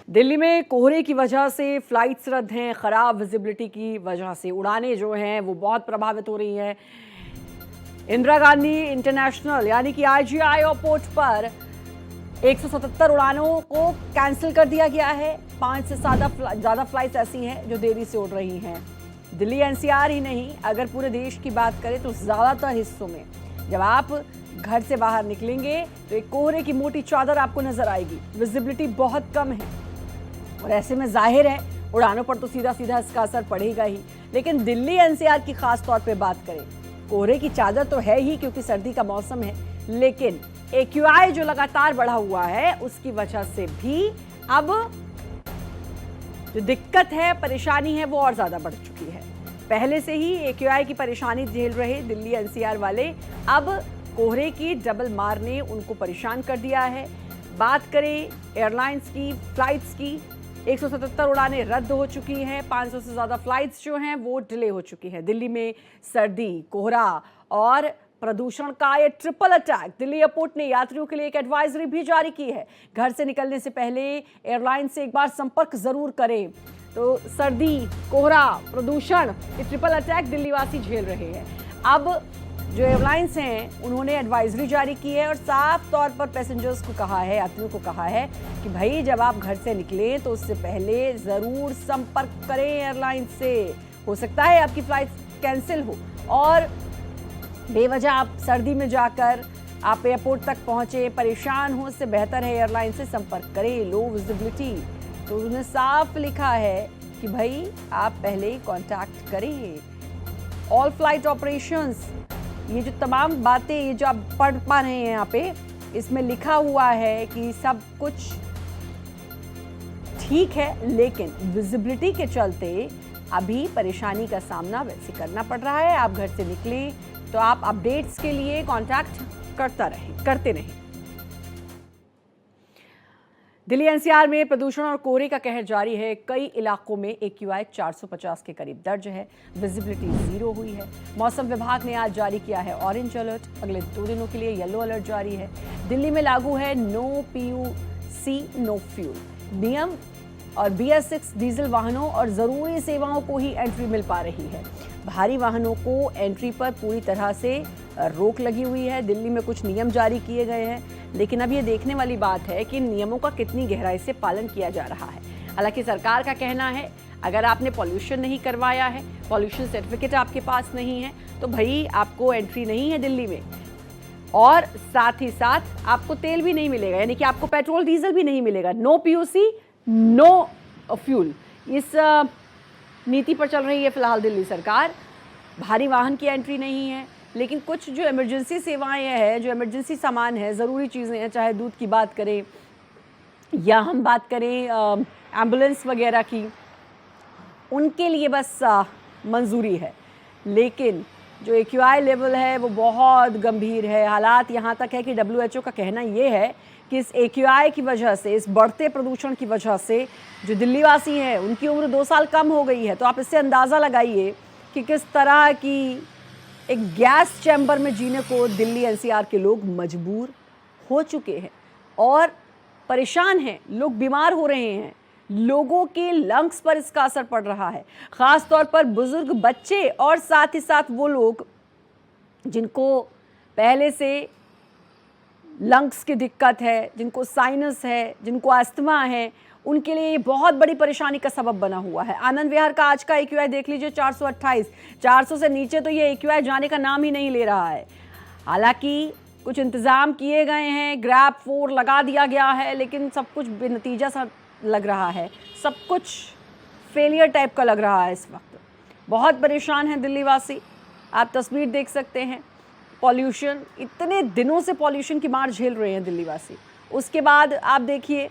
दिल्ली में कोहरे की वजह से फ्लाइट्स रद्द हैं, ख़राब विजिबिलिटी की वजह से उड़ानें जो हैं वो बहुत प्रभावित हो रही हैं। इंदिरा गांधी इंटरनेशनल यानी कि आईजीआई एयरपोर्ट पर 177 उड़ानों को कैंसिल कर दिया गया है। 5 से ज़्यादा फ्लाइट्स ऐसी हैं जो देरी से उड़ रही हैं। दिल्ली एनसीआर ही नहीं, अगर पूरे देश की बात करें तो ज़्यादातर हिस्सों में जब आप घर से बाहर निकलेंगे तो एक कोहरे की मोटी चादर आपको नजर आएगी। विजिबिलिटी बहुत कम है और ऐसे में जाहिर है उड़ानों पर तो सीधा सीधा इसका असर पड़ेगा ही। लेकिन दिल्ली एनसीआर की खास तौर पे बात करें, कोहरे की चादर तो है ही क्योंकि सर्दी का मौसम है, लेकिन एक्यूआई जो लगातार बढ़ा हुआ है उसकी वजह से भी अब जो दिक्कत है, परेशानी है, वो और ज्यादा बढ़ चुकी है। पहले से ही एक्यूआई की परेशानी झेल रहे दिल्ली एनसीआर वाले अब कोहरे की डबल मार ने उनको परेशान कर दिया है। बात करें एयरलाइंस की, फ्लाइट्स की, 177 उड़ानें रद्द हो चुकी हैं। 500 से ज़्यादा फ्लाइट्स जो हैं वो डिले हो चुकी हैं। दिल्ली में सर्दी, कोहरा और प्रदूषण का ये ट्रिपल अटैक। दिल्ली एयरपोर्ट ने यात्रियों के लिए एक एडवाइजरी भी जारी की है, घर से निकलने से पहले एयरलाइन से एक बार संपर्क जरूर करें। तो सर्दी, कोहरा, प्रदूषण, ये ट्रिपल अटैक दिल्ली वासी झेल रहे हैं। अब जो एयरलाइंस हैं उन्होंने एडवाइजरी जारी की है और साफ तौर पर पैसेंजर्स को कहा है, यात्रियों को कहा है कि भाई जब आप घर से निकलें तो उससे पहले ज़रूर संपर्क करें एयरलाइन से। हो सकता है आपकी फ्लाइट कैंसिल हो और बेवजह आप सर्दी में जाकर आप एयरपोर्ट तक पहुंचे परेशान हो, उससे बेहतर है एयरलाइन से संपर्क करें। लो विजिबिलिटी, तो उन्होंने साफ लिखा है कि भाई आप पहले ही कॉन्टैक्ट करें। ऑल फ्लाइट ऑपरेशंस, ये जो तमाम बातें ये जो आप पढ़ पा रहे हैं यहाँ पे, इसमें लिखा हुआ है कि सब कुछ ठीक है, लेकिन विजिबिलिटी के चलते अभी परेशानी का सामना वैसे करना पड़ रहा है। आप घर से निकलें तो आप अपडेट्स के लिए कांटेक्ट करते रहें। दिल्ली एनसीआर में प्रदूषण और कोहरे का कहर जारी है। कई इलाकों में एक्यूआई 450 के करीब दर्ज है। विजिबिलिटी 0 हुई है। मौसम विभाग ने आज जारी किया है ऑरेंज अलर्ट। अगले 2 दिनों के लिए येलो अलर्ट जारी है। दिल्ली में लागू है नो पीयूसी नो फ्यूल नियम और BS6 डीजल वाहनों और जरूरी सेवाओं को ही एंट्री मिल पा रही है। भारी वाहनों को एंट्री पर पूरी तरह से रोक लगी हुई है। दिल्ली में कुछ नियम जारी किए गए हैं, लेकिन अब ये देखने वाली बात है कि इन नियमों का कितनी गहराई से पालन किया जा रहा है। हालांकि सरकार का कहना है अगर आपने पॉल्यूशन नहीं करवाया है, पॉल्यूशन सर्टिफिकेट आपके पास नहीं है, तो भाई आपको एंट्री नहीं है दिल्ली में। और साथ ही साथ आपको तेल भी नहीं मिलेगा, यानी कि आपको पेट्रोल डीजल भी नहीं मिलेगा। नो पीयूसी नो फ्यूल, इस नीति पर चल रही है फिलहाल दिल्ली सरकार। भारी वाहन की एंट्री नहीं है, लेकिन कुछ जो इमरजेंसी सेवाएं हैं, जो इमरजेंसी सामान है, ज़रूरी चीज़ें हैं, चाहे दूध की बात करें या हम बात करें एम्बुलेंस वगैरह की, उनके लिए बस मंजूरी है। लेकिन जो एक्यूआई लेवल है वो बहुत गंभीर है। हालात यहाँ तक है कि WHO का कहना ये है कि इस एक्यूआई की वजह से, इस बढ़ते प्रदूषण की वजह से जो दिल्ली वासी हैं उनकी उम्र 2 साल कम हो गई है। तो आप इससे अंदाज़ा लगाइए कि किस तरह की एक गैस चैम्बर में जीने को दिल्ली एनसीआर के लोग मजबूर हो चुके हैं और परेशान हैं। लोग बीमार हो रहे हैं, लोगों के लंग्स पर इसका असर पड़ रहा है, ख़ास तौर पर बुजुर्ग, बच्चे और साथ ही साथ वो लोग जिनको पहले से लंग्स की दिक्कत है, जिनको साइनस है, जिनको अस्थमा है, उनके लिए ये बहुत बड़ी परेशानी का सबब बना हुआ है। आनंद विहार का आज का एक्यूआई देख लीजिए 428। 400 से नीचे तो ये एक्यूआई जाने का नाम ही नहीं ले रहा है। हालांकि कुछ इंतज़ाम किए गए हैं, ग्रैब 4 लगा दिया गया है, लेकिन सब कुछ बेनतीजा सा लग रहा है। सब कुछ फेलियर टाइप का लग रहा है इस वक्त। बहुत परेशान हैं दिल्ली वासी। आप तस्वीर देख सकते हैं, पॉल्यूशन, इतने दिनों से पॉल्यूशन की मार झेल रहे हैं दिल्ली वासी। उसके बाद आप देखिए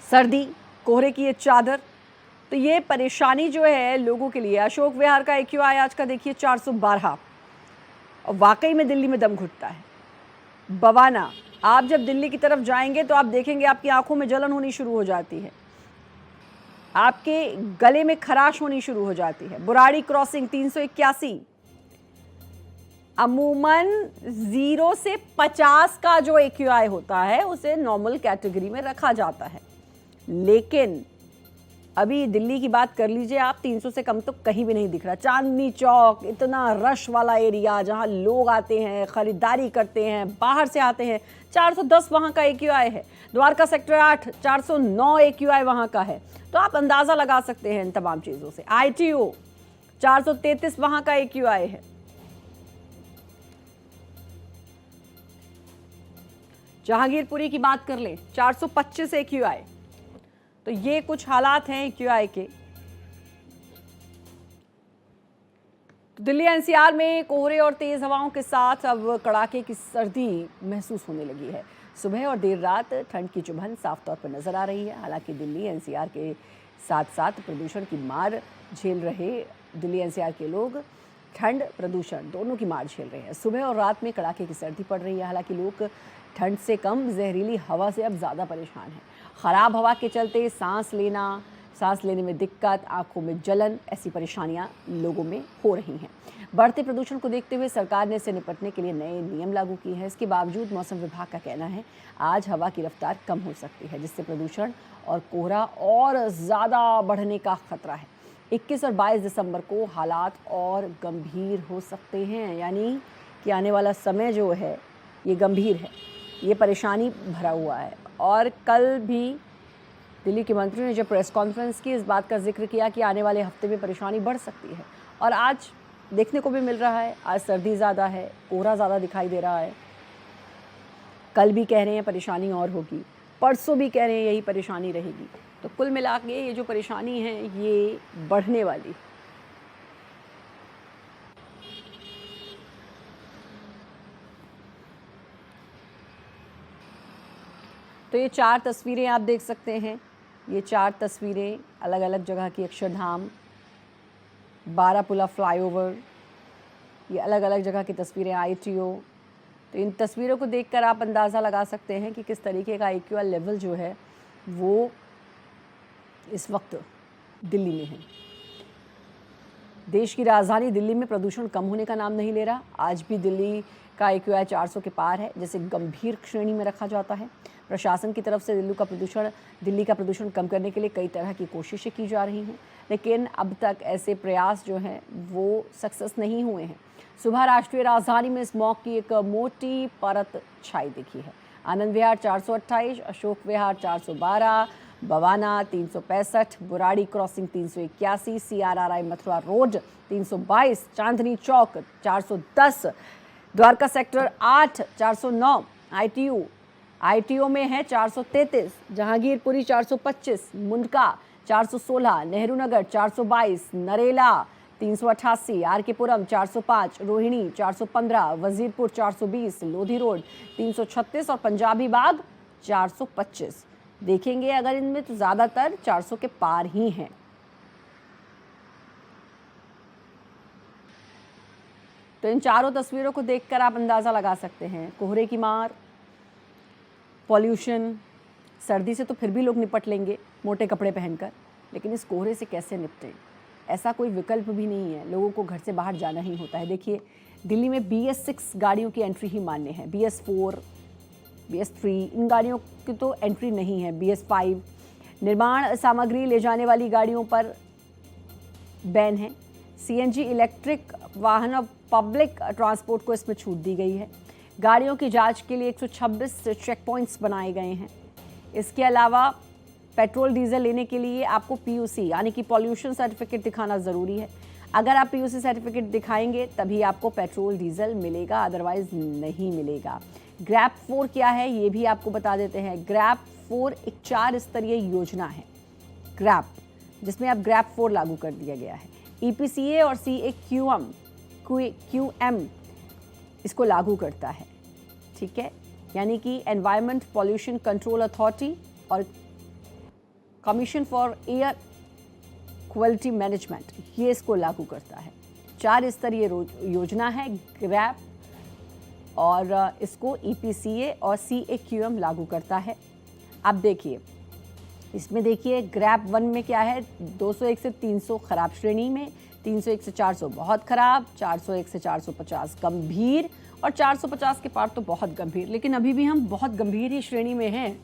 सर्दी, कोहरे की ये चादर, तो ये परेशानी जो है लोगों के लिए। अशोक विहार का एक्यूआई आज का देखिए 412 और वाकई में दिल्ली में दम घुटता है। बवाना, आप जब दिल्ली की तरफ जाएंगे तो आप देखेंगे आपकी आंखों में जलन होनी शुरू हो जाती है, आपके गले में खराश होनी शुरू हो जाती है। बुराड़ी क्रॉसिंग 381, अमूमन 0 से 50 का जो एक्यूआई होता है उसे नॉर्मल कैटेगरी में रखा जाता है। लेकिन अभी दिल्ली की बात कर लीजिए आप, 300 से कम तो कहीं भी नहीं दिख रहा। चांदनी चौक इतना रश वाला एरिया जहां लोग आते हैं, खरीदारी करते हैं, बाहर से आते हैं, 410 वहां का AQI है। द्वारका सेक्टर 8 409 AQI वहां का है। तो आप अंदाजा लगा सकते हैं इन तमाम चीजों से। ITO 433 वहां का AQI है। जहांगीरपुरी की बात कर लें, 425 AQI। तो ये कुछ हालात हैं AQI के। दिल्ली NCR में कोहरे और तेज हवाओं के साथ अब कड़ाके की सर्दी महसूस होने लगी है। सुबह और देर रात ठंड की चुभन साफ तौर पर नजर आ रही है। हालांकि दिल्ली NCR के साथ साथ प्रदूषण की मार झेल रहे दिल्ली NCR के लोग ठंड प्रदूषण दोनों की मार झेल रहे हैं। सुबह और रात में कड़ाके की सर्दी पड़ रही है। हालांकि लोग ठंड से कम जहरीली हवा से अब ज़्यादा परेशान हैं। ख़राब हवा के चलते सांस लेने में दिक्कत, आंखों में जलन, ऐसी परेशानियां लोगों में हो रही हैं। बढ़ते प्रदूषण को देखते हुए सरकार ने इससे निपटने के लिए नए नियम लागू किए हैं। इसके बावजूद मौसम विभाग का कहना है आज हवा की रफ्तार कम हो सकती है, जिससे प्रदूषण और कोहरा और ज़्यादा बढ़ने का खतरा है। 21 और 22 दिसंबर को हालात और गंभीर हो सकते हैं, यानी कि आने वाला समय जो है ये गंभीर है, ये परेशानी भरा हुआ है। और कल भी दिल्ली के मंत्री ने जब प्रेस कॉन्फ्रेंस की, इस बात का जिक्र किया कि आने वाले हफ्ते में परेशानी बढ़ सकती है। और आज देखने को भी मिल रहा है, आज सर्दी ज़्यादा है, कोहरा ज़्यादा दिखाई दे रहा है। कल भी कह रहे हैं परेशानी और होगी, परसों भी कह रहे हैं यही परेशानी रहेगी। तो कुल मिला के ये जो परेशानी है ये बढ़ने वाली। तो ये 4 तस्वीरें आप देख सकते हैं। ये 4 तस्वीरें अलग अलग जगह की, अक्षरधाम, बारापुला फ्लाईओवर, ये अलग अलग जगह की तस्वीरें, ITO। तो इन तस्वीरों को देखकर आप अंदाज़ा लगा सकते हैं कि किस तरीके का AQI लेवल जो है वो इस वक्त दिल्ली में है। देश की राजधानी दिल्ली में प्रदूषण कम होने का नाम नहीं ले रहा। आज भी दिल्ली का AQI 400 के पार है, जिसे गंभीर श्रेणी में रखा जाता है। प्रशासन की तरफ से दिल्ली का प्रदूषण कम करने के लिए कई तरह की कोशिशें की जा रही हैं, लेकिन अब तक ऐसे प्रयास जो हैं वो सक्सेस नहीं हुए हैं। सुबह राष्ट्रीय राजधानी में स्मॉग की एक मोटी परत छाई दिखी है। Anand Vihar 428, Ashok Vihar 412, Bawana 365, Burari crossing 381, CRRI Mathura road 322, Chandni Chowk 410, Dwarka sector 8 409, ITO में है 433, जहांगीरपुरी 425, मुंडका 416, नेहरू नगर 422, नरेला 388, RK पुरम 405, रोहिणी 415, वजीरपुर 420, लोधी रोड 336 और पंजाबी बाग 425। देखेंगे अगर इनमें तो ज़्यादातर 400 के पार ही हैं। तो इन चारों तस्वीरों को देखकर आप अंदाज़ा लगा सकते हैं कोहरे की मार, पॉल्यूशन, सर्दी से तो फिर भी लोग निपट लेंगे मोटे कपड़े पहनकर, लेकिन इस कोहरे से कैसे निपटें, ऐसा कोई विकल्प भी नहीं है। लोगों को घर से बाहर जाना ही होता है। देखिए दिल्ली में BS6 गाड़ियों की एंट्री ही मान्य है, BS4, BS3 इन गाड़ियों की तो एंट्री नहीं है। BS5 निर्माण सामग्री ले जाने वाली गाड़ियों पर बैन है। CNG इलेक्ट्रिक वाहन और पब्लिक ट्रांसपोर्ट को इसमें छूट दी गई है। गाड़ियों की जांच के लिए 126 चेक पॉइंट्स बनाए गए हैं। इसके अलावा पेट्रोल डीजल लेने के लिए आपको PUC यानी कि पॉल्यूशन सर्टिफिकेट दिखाना ज़रूरी है। अगर आप PUC सर्टिफिकेट दिखाएंगे तभी आपको पेट्रोल डीजल मिलेगा, अदरवाइज नहीं मिलेगा। ग्रैप 4 क्या है ये भी आपको बता देते हैं। ग्रैप 4 एक 4 स्तरीय योजना है, ग्रैप, जिसमें अब ग्रैप 4 लागू कर दिया गया है। EPCA और CAQM इसको लागू करता है, ठीक है, यानी कि एनवायरमेंट पॉल्यूशन कंट्रोल अथॉरिटी और commission for air quality management, ये इसको लागू करता है। 4 स्तरीय योजना है ग्रैप, और इसको EPCA और CAQM लागू करता है। अब देखिए इसमें, देखिए ग्रैप 1 में क्या है, 201 से 300 खराब श्रेणी में, 301 से 400 बहुत खराब, 401 से 450 गंभीर और 450 के पार तो बहुत गंभीर। लेकिन अभी भी हम बहुत गंभीर ही श्रेणी में हैं,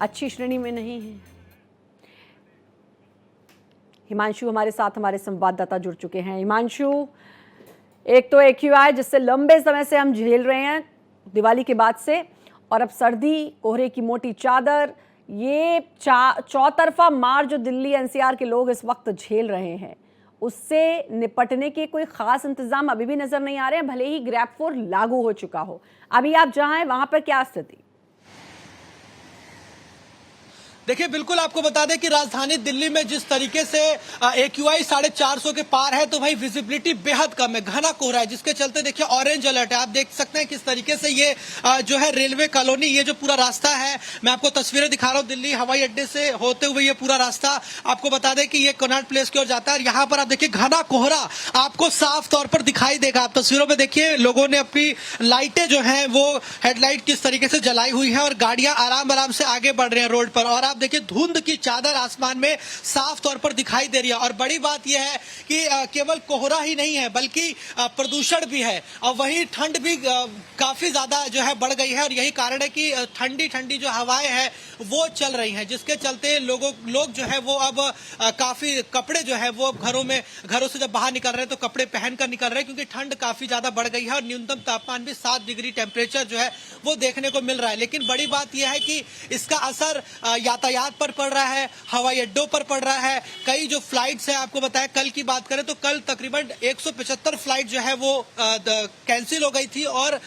अच्छी श्रेणी में नहीं हैं। हिमांशु हमारे साथ, हमारे संवाददाता जुड़ चुके हैं। हिमांशु, एक तो AQI जिससे लंबे समय से हम झेल रहे हैं दिवाली के बाद से, और अब सर्दी, कोहरे की मोटी चादर, ये चौतरफा मार जो दिल्ली NCR के लोग इस वक्त झेल रहे हैं, उससे निपटने के कोई खास इंतजाम अभी भी नजर नहीं आ रहे हैं, भले ही ग्रैब 4 लागू हो चुका हो। अभी आप जहां हैं वहां पर क्या स्थिति? देखिए, बिल्कुल आपको बता दें कि राजधानी दिल्ली में जिस तरीके से AQI 450 के पार है, तो भाई विजिबिलिटी बेहद कम है, घना कोहरा है, जिसके चलते देखिए ऑरेंज अलर्ट है। आप देख सकते हैं किस तरीके से ये जो है रेलवे कॉलोनी, ये जो पूरा रास्ता है, मैं आपको तस्वीरें दिखा रहा हूँ दिल्ली हवाई अड्डे से होते हुए, ये पूरा रास्ता आपको बता दें कि ये कनॉट प्लेस की ओर जाता है। और यहाँ पर आप देखिए घना कोहरा आपको साफ तौर पर दिखाई देगा। आप तस्वीरों में देखिए लोगों ने अपनी लाइटें जो है वो हेडलाइट किस तरीके से जलाई हुई है, और गाड़ियां आराम आराम से आगे बढ़ रही है रोड पर। और देखिए धुंध की चादर आसमान में साफ तौर पर दिखाई दे रही है। और बड़ी बात यह है कि केवल कोहरा ही नहीं है, बल्कि प्रदूषण भी है, और वहीं ठंड भी काफी ज्यादा जो है बढ़ गई है। और यही कारण है कि ठंडी ठंडी जो हवाएं हैं वो चल रही हैं, जिसके चलते लोग जो है वो अब काफी कपड़े जो है वो घरों से जब बाहर निकल रहे हैं तो कपड़े पहनकर निकल रहे हैं, क्योंकि ठंड काफी ज्यादा बढ़ गई है। और न्यूनतम तापमान भी 7 डिग्री टेम्परेचर जो है वो देखने को मिल रहा है। लेकिन बड़ी बात यह है कि इसका असर यातायात पर पड़ रहा है, हवाई अड्डों पर पड़ रहा है। कई जो फ्लाइट्स हैं, आपको बताया कल की बात करें तो कल तकरीबन 175 फ्लाइट जो है वो कैंसिल हो गई थी, और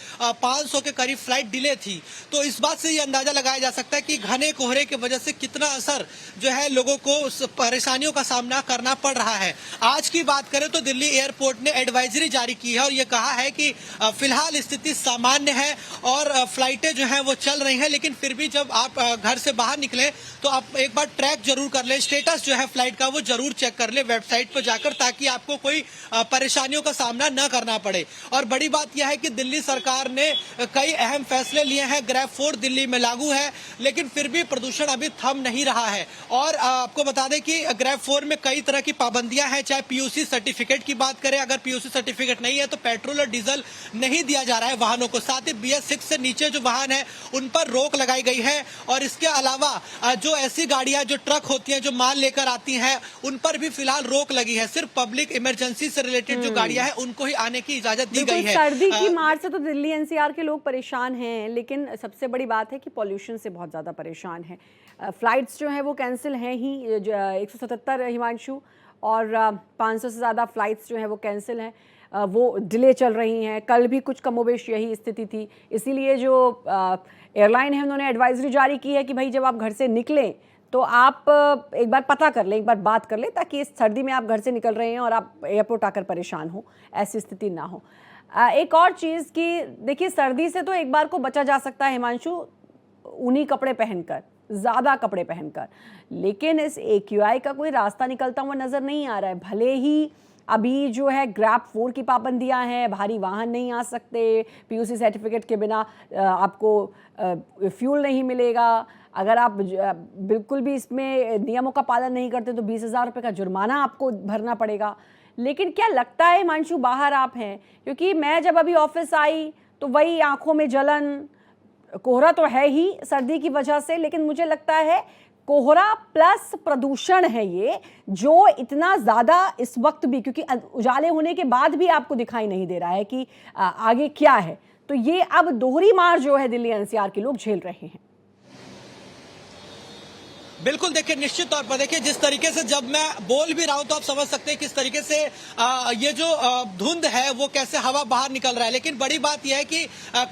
500 के करीब फ्लाइट डिले थी। तो इस बात से ये अंदाजा लगाया जा सकता है कि घने कोहरे की वजह से कितना असर जो है लोगों को परेशानियों का सामना करना पड़ रहा है। आज की बात करें तो दिल्ली एयरपोर्ट ने एडवाइजरी जारी की है, और ये कहा है कि फिलहाल स्थिति सामान्य है और फ्लाइटें जो है वो चल रही हैं। लेकिन फिर भी जब आप घर से बाहर निकले तो आप एक बार ट्रैक जरूर कर ले, स्टेटस जो है फ्लाइट का वो जरूर चेक कर ले वेबसाइट पर जाकर, ताकि आपको कोई परेशानियों का सामना न करना पड़े। और बड़ी बात यह है कि दिल्ली सरकार ने कई अहम फैसले लिए हैं। ग्रैब 4 दिल्ली में लागू है, लेकिन फिर भी प्रदूषण अभी थम नहीं रहा है। और आपको बता दें कि ग्रैब 4 में कई तरह की पाबंदियां हैं, चाहे PUC सर्टिफिकेट की बात करें, अगर PUC सर्टिफिकेट नहीं है तो पेट्रोल और डीजल नहीं दिया जा रहा है वाहनों को। साथ ही BS6 से नीचे जो वाहन है उन पर रोक लगाई गई है। और इसके अलावा जो ऐसी गाड़ियां जो ट्रक होती हैं जो माल लेकर आती हैं, उन पर भी फिलहाल रोक लगी है। सिर्फ पब्लिक इमरजेंसी से रिलेटेड जो गाड़ियां हैं उनको ही आने की इजाजत दी गई है। सर्दी की मार से तो दिल्ली NCR के लोग परेशान हैं, लेकिन सबसे बड़ी बात है कि पॉल्यूशन से बहुत ज्यादा परेशान है। फ्लाइट्स जो हैं वो कैंसिल हैं ही, 177 हिमांशु, और 500 से ज़्यादा फ्लाइट्स जो हैं वो कैंसिल हैं, वो डिले चल रही हैं। कल भी कुछ कमोबेश यही स्थिति थी, इसीलिए जो एयरलाइन है उन्होंने एडवाइजरी जारी की है कि भाई जब आप घर से निकलें तो आप एक बार पता कर लें, एक बार बात कर लें, ताकि इस सर्दी में आप घर से निकल रहे हैं और आप एयरपोर्ट आकर परेशान हो, ऐसी स्थिति ना हो। एक और चीज़ कि देखिए सर्दी से तो एक बार को बचा जा सकता है हिमांशु, ऊनी कपड़े पहनकर, ज़्यादा कपड़े पहनकर, लेकिन इस AQI का कोई रास्ता निकलता हुआ नज़र नहीं आ रहा है। भले ही अभी जो है ग्रैब 4 की पाबंदियां हैं, भारी वाहन नहीं आ सकते, PUC सर्टिफिकेट के बिना आपको फ्यूल नहीं मिलेगा, अगर आप बिल्कुल भी इसमें नियमों का पालन नहीं करते तो 20,000 रुपये का जुर्माना आपको भरना पड़ेगा। लेकिन क्या लगता है हिमांशु, बाहर आप हैं, क्योंकि मैं जब अभी ऑफिस आई तो वही आंखों में जलन, कोहरा तो है ही सर्दी की वजह से, लेकिन मुझे लगता है कोहरा प्लस प्रदूषण है ये, जो इतना ज़्यादा इस वक्त भी, क्योंकि उजाले होने के बाद भी आपको दिखाई नहीं दे रहा है कि आगे क्या है। तो ये अब दोहरी मार जो है दिल्ली NCR के लोग झेल रहे हैं। बिल्कुल, देखिए निश्चित तौर पर देखिए जिस तरीके से जब मैं बोल भी रहा हूं तो आप समझ सकते हैं किस तरीके से ये जो धुंध है वो कैसे हवा बाहर निकल रहा है। लेकिन बड़ी बात यह है कि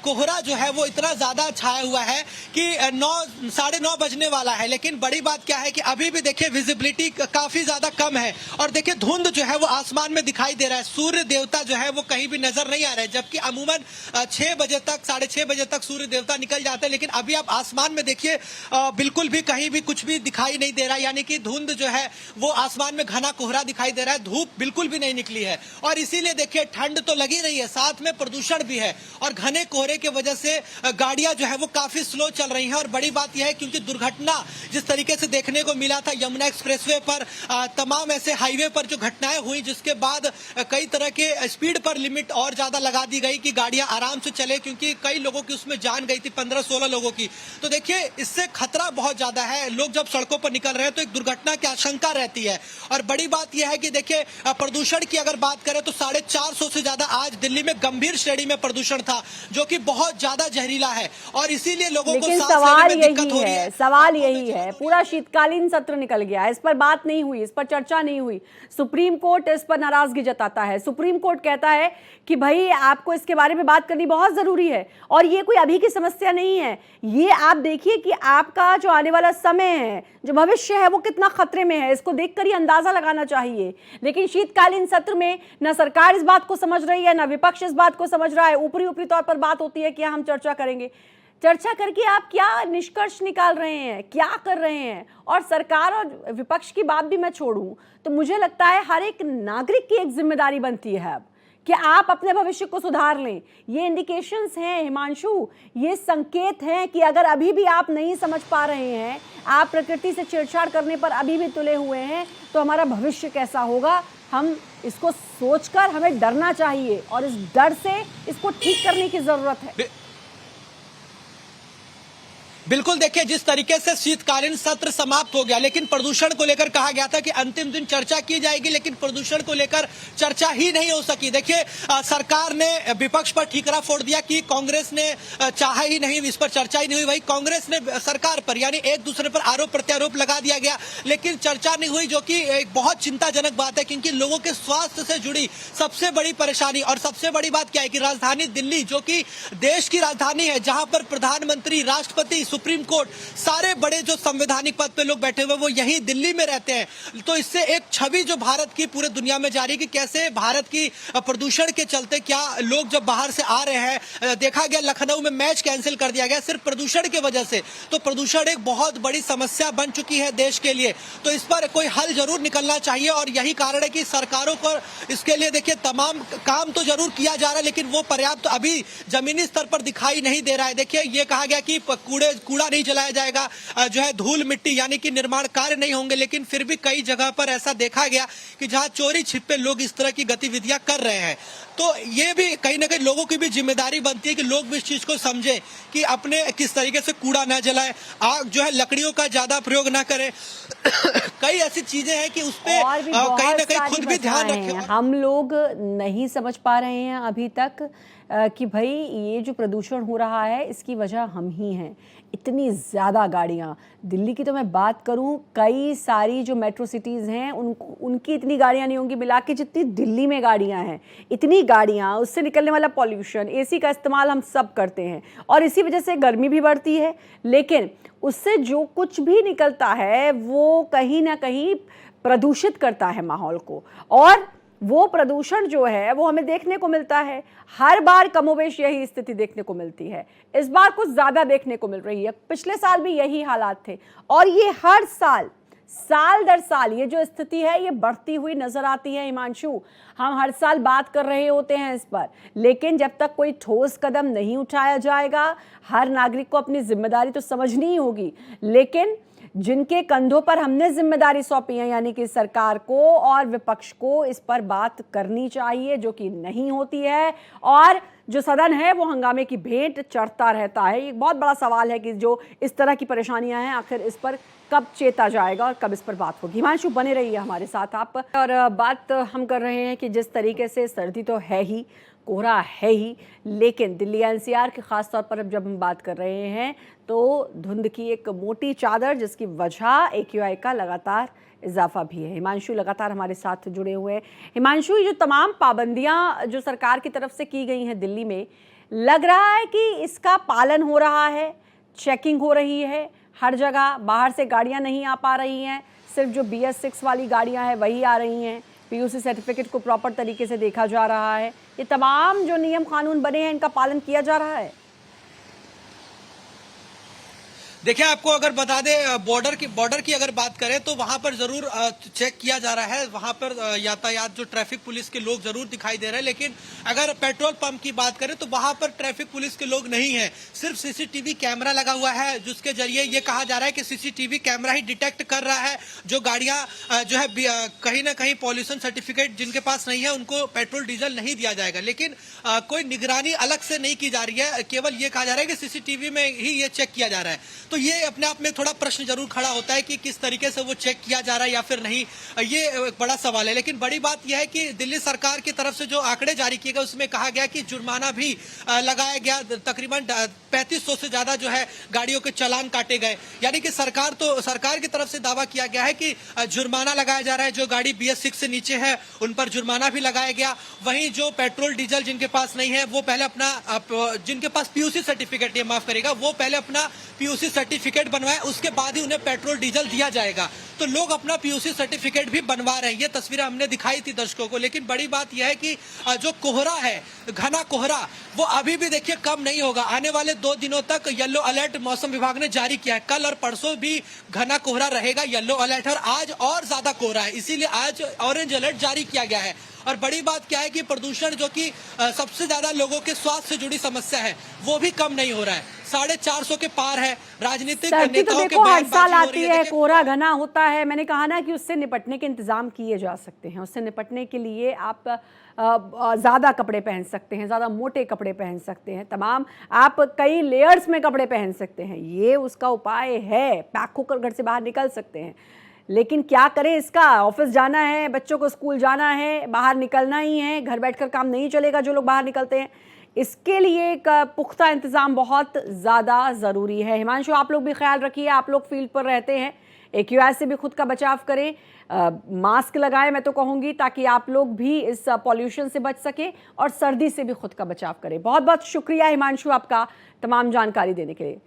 कोहरा जो है वो इतना ज्यादा छाया हुआ है कि 9:30 बजने वाला है। लेकिन बड़ी बात क्या है कि अभी भी देखिए विजिबिलिटी काफी ज्यादा कम है, और देखिए धुंध जो है वो आसमान में दिखाई दे रहा है। सूर्य देवता जो है वो कहीं भी नजर नहीं आ रहे, जबकि अमूमन 6 बजे तक, 6:30 बजे तक सूर्य देवता निकल जाते हैं। लेकिन अभी आप आसमान में देखिए बिल्कुल भी कहीं भी कुछ भी दिखाई नहीं दे रहा, यानी कि धुंध जो है वो आसमान में घना कोहरा दिखाई दे रहा है, धूप बिल्कुल भी नहीं निकली है। और इसीलिए देखिए ठंड तो लगी रही है, साथ में प्रदूषण भी है, और घने कोहरे की वजह से गाड़ियां जो है वो काफी स्लो चल रही हैं। और बड़ी बात यह है क्योंकि दुर्घटना जिस तरीके से देखने को मिला था यमुना एक्सप्रेसवे पर, तमाम ऐसे हाईवे पर जो घटनाएं हुई, जिसके बाद कई तरह के स्पीड पर लिमिट और ज्यादा लगा दी गई कि गाड़ियां आराम से चले, क्योंकि कई लोगों की उसमें जान गई थी, 15-16 लोगों की। तो देखिए इससे खतरा बहुत ज्यादा है। लोग जब जब सड़कों पर निकल रहे हैं तो एक दुर्घटना की आशंका रहती है। और बड़ी बात यह है कि देखिए प्रदूषण की अगर बात करें तो 450 से ज्यादा आज दिल्ली में गंभीर श्रेणी में प्रदूषण था, जो कि बहुत ज्यादा जहरीला है और इसीलिए लोगों को लेकिन सांस सवाल लेने में दिक्कत हो रही यही है। है, सवाल यही है, पूरा शीतकालीन सत्र निकल गया, इस पर बात नहीं हुई, इस पर चर्चा नहीं हुई। सुप्रीम कोर्ट इस पर नाराजगी जताता है। सुप्रीम कोर्ट कहता है कि भाई आपको इसके बारे में बात करनी बहुत जरूरी है और ये कोई अभी की समस्या नहीं है। ये आप देखिए कि आपका जो आने वाला समय है, जो भविष्य है, वो कितना खतरे में है, इसको देखकर ही अंदाजा लगाना चाहिए। लेकिन शीतकालीन सत्र में न सरकार इस बात को समझ रही है, न विपक्ष इस बात को समझ रहा है। ऊपरी ऊपरी तौर पर बात होती है कि हम चर्चा करेंगे। चर्चा करके आप क्या निष्कर्ष निकाल रहे हैं, क्या कर रहे हैं? और सरकार और विपक्ष की बात भी मैं छोड़ूं तो मुझे लगता है हर एक नागरिक की एक जिम्मेदारी बनती है अब कि आप अपने भविष्य को सुधार लें। ये इंडिकेशंस हैं हिमांशु, ये संकेत हैं कि अगर अभी भी आप नहीं समझ पा रहे हैं, आप प्रकृति से छेड़छाड़ करने पर अभी भी तुले हुए हैं, तो हमारा भविष्य कैसा होगा, हम इसको सोचकर हमें डरना चाहिए और इस डर से इसको ठीक करने की जरूरत है। बिल्कुल, देखिए जिस तरीके से शीतकालीन सत्र समाप्त हो गया, लेकिन प्रदूषण को लेकर कहा गया था कि अंतिम दिन चर्चा की जाएगी, लेकिन प्रदूषण को लेकर चर्चा ही नहीं हो सकी। देखिए सरकार ने विपक्ष पर ठीकरा फोड़ दिया कि कांग्रेस ने चाहा ही नहीं, इस पर चर्चा ही नहीं हुई। भाई कांग्रेस ने सरकार पर यानी एक दूसरे पर आरोप प्रत्यारोप लगा दिया गया, लेकिन चर्चा नहीं हुई, जो कि एक बहुत चिंताजनक बात है, क्योंकि लोगों के स्वास्थ्य से जुड़ी सबसे बड़ी परेशानी और सबसे बड़ी बात क्या है कि राजधानी दिल्ली, जो कि देश की राजधानी है, जहां पर प्रधानमंत्री, राष्ट्रपति, सुप्रीम कोर्ट, सारे बड़े जो संवैधानिक पद पे लोग बैठे हुए वो यहीं दिल्ली में रहते हैं। तो इससे एक छवि जो भारत की पूरे दुनिया में जारी कि कैसे भारत की प्रदूषण के चलते क्या लोग जब बाहर से आ रहे हैं, देखा गया लखनऊ में मैच कैंसिल कर दिया गया सिर्फ प्रदूषण की वजह से। तो प्रदूषण एक बहुत बड़ी समस्या बन चुकी है देश के लिए, तो इस पर कोई हल जरूर निकलना चाहिए और यही कारण है कि सरकारों को इसके लिए देखिए तमाम काम तो जरूर किया जा रहा है, लेकिन वो पर्याप्त अभी जमीनी स्तर पर दिखाई नहीं दे रहा है। देखिए ये कहा गया कि कूड़ा नहीं जलाया जाएगा, जो है धूल मिट्टी यानी कि निर्माण कार्य नहीं होंगे, लेकिन फिर भी कई जगह पर ऐसा देखा गया कि जहां चोरी छिपे लोग इस तरह की गतिविधियां कर रहे हैं। तो ये भी कहीं ना कहीं लोगों की भी जिम्मेदारी बनती है कि लोग भी इस चीज को समझें कि अपने किस तरीके से कूड़ा ना जलाएं, आग जो है लकड़ियों का ज्यादा प्रयोग ना करें। कई ऐसी चीजें हैं कि उस पे कहीं ना कहीं खुद भी ध्यान रखें। हम लोग नहीं समझ पा रहे हैं अभी तक कि भाई ये जो प्रदूषण हो रहा है इसकी वजह हम ही हैं। इतनी ज़्यादा गाड़ियाँ, दिल्ली की तो मैं बात करूँ, कई सारी जो मेट्रो सिटीज़ हैं उनकी इतनी गाड़ियाँ नहीं होंगी मिला के जितनी दिल्ली में गाड़ियाँ हैं। इतनी गाड़ियाँ, उससे निकलने वाला पॉल्यूशन, एसी का इस्तेमाल हम सब करते हैं और इसी वजह से गर्मी भी बढ़ती है। लेकिन उससे जो कुछ भी निकलता है वो कहीं ना कहीं प्रदूषित करता है माहौल को, और वो प्रदूषण जो है वो हमें देखने को मिलता है। हर बार कमोबेश यही स्थिति देखने को मिलती है, इस बार कुछ ज्यादा देखने को मिल रही है। पिछले साल भी यही हालात थे और ये हर साल दर साल ये जो स्थिति है ये बढ़ती हुई नजर आती है। हिमांशु, हम हर साल बात कर रहे होते हैं इस पर, लेकिन जब तक कोई ठोस कदम नहीं उठाया जाएगा, हर नागरिक को अपनी जिम्मेदारी तो समझनी ही होगी, लेकिन जिनके कंधों पर हमने जिम्मेदारी सौंपी है यानी कि सरकार को और विपक्ष को इस पर बात करनी चाहिए, जो कि नहीं होती है। और जो सदन है वो हंगामे की भेंट चढ़ता रहता है। एक बहुत बड़ा सवाल है कि जो इस तरह की परेशानियां हैं आखिर इस पर कब चेता जाएगा और कब इस पर बात होगी। हिमांशु, बने रहिए हमारे साथ आप। और बात हम कर रहे हैं कि जिस तरीके से सर्दी तो है ही, कोहरा है ही, लेकिन दिल्ली एनसीआर के खास तौर पर अब जब हम बात कर रहे हैं तो धुंध की एक मोटी चादर, जिसकी वजह AQI का लगातार इजाफा भी है। हिमांशु लगातार हमारे साथ जुड़े हुए हैं। हिमांशु, ये जो तमाम पाबंदियां जो सरकार की तरफ से की गई हैं दिल्ली में, लग रहा है कि इसका पालन हो रहा है, चेकिंग हो रही है, हर जगह बाहर से गाड़ियां नहीं आ पा रही हैं, सिर्फ जो BS6 वाली गाड़ियां हैं वही आ रही हैं, PUC सर्टिफिकेट को प्रॉपर तरीके से देखा जा रहा है, ये तमाम जो नियम कानून बने हैं इनका पालन किया जा रहा है। देखिए आपको अगर बता दें बॉर्डर की अगर बात करें तो वहां पर जरूर चेक किया जा रहा है, वहां पर यातायात जो ट्रैफिक पुलिस के लोग जरूर दिखाई दे रहे हैं, लेकिन अगर पेट्रोल पंप की बात करें तो वहां पर ट्रैफिक पुलिस के लोग नहीं है, सिर्फ CCTV कैमरा लगा हुआ है, जिसके जरिए ये कहा जा रहा है कि CCTV कैमरा ही डिटेक्ट कर रहा है जो गाड़ियां जो है कहीं ना कहीं पॉल्यूशन सर्टिफिकेट जिनके पास नहीं है उनको पेट्रोल डीजल नहीं दिया जाएगा, लेकिन कोई निगरानी अलग से नहीं की जा रही है, केवल ये कहा जा रहा है कि CCTV में ही ये चेक किया जा रहा है। तो तो ये अपने आप में थोड़ा प्रश्न जरूर खड़ा होता है कि किस तरीके से वो चेक किया जा रहा है या फिर नहीं, ये एक बड़ा सवाल है। लेकिन बड़ी बात यह है कि दिल्ली सरकार की तरफ से जो आंकड़े जारी किए गए उसमें कहा गया कि जुर्माना भी लगाया गया, तकरीबन 3500 से ज्यादा जो है गाड़ियों के चालान काटे गए। यानी कि सरकार की तरफ से दावा किया गया है कि जुर्माना लगाया जा रहा है, जो गाड़ी BS6 से नीचे है उन पर जुर्माना भी लगाया गया। वहीं जो पेट्रोल डीजल जिनके पास नहीं है वो पहले अपना जिनके पास PUC सर्टिफिकेट, ये माफ करेगा, वो पहले अपना PUC सर्टिफिकेट बनवाए, उसके बाद ही उन्हें पेट्रोल डीजल दिया जाएगा। तो लोग अपना PUC सर्टिफिकेट भी बनवा रहे हैं, ये तस्वीरें हमने दिखाई थी दर्शकों को। लेकिन बड़ी बात यह है कि जो कोहरा है, घना कोहरा, वो अभी भी देखिए कम नहीं होगा। आने वाले 2 दिनों तक येलो अलर्ट मौसम विभाग ने जारी किया है। कल और परसों भी घना कोहरा रहेगा, येलो अलर्ट है, और आज और ज्यादा कोहरा है, इसीलिए आज ऑरेंज अलर्ट जारी किया गया है। और बड़ी बात क्या है कि प्रदूषण, जो कि सबसे ज्यादा लोगों के स्वास्थ्य से जुड़ी समस्या है, वो भी कम नहीं हो रहा है, 450 के पार है। राजनीतिक सर्दी तो नेताओं के देखो हर बयानबाजी साल हो आती रही है, देखिए। कोहरा घना होता है। मैंने कहा ना कि उससे निपटने के इंतजाम किए जा सकते हैं। उससे निपटने के लिए आप ज़्यादा कपड़े पहन सकते हैं, ज़्यादा मोटे कपड़े पहन सकते हैं, तमाम आप कई लेयर्स में कपड़े पहन सकते हैं, ये उसका उपाय है। पैक होकर घर से बाहर निकल सकते हैं। लेकिन क्या करें, इसका ऑफिस जाना है, बच्चों को स्कूल जाना है, बाहर निकलना ही है, घर बैठकर काम नहीं चलेगा जो लोग बाहर निकलते हैं। इसके लिए एक पुख्ता इंतज़ाम बहुत ज़्यादा ज़रूरी है। हिमांशु, आप लोग भी ख्याल रखिए, आप लोग फील्ड पर रहते हैं, AQI से भी खुद का बचाव करें, मास्क लगाएं मैं तो कहूँगी, ताकि आप लोग भी इस पॉल्यूशन से बच सकें और सर्दी से भी खुद का बचाव करें। बहुत बहुत शुक्रिया हिमांशु आपका तमाम जानकारी देने के लिए।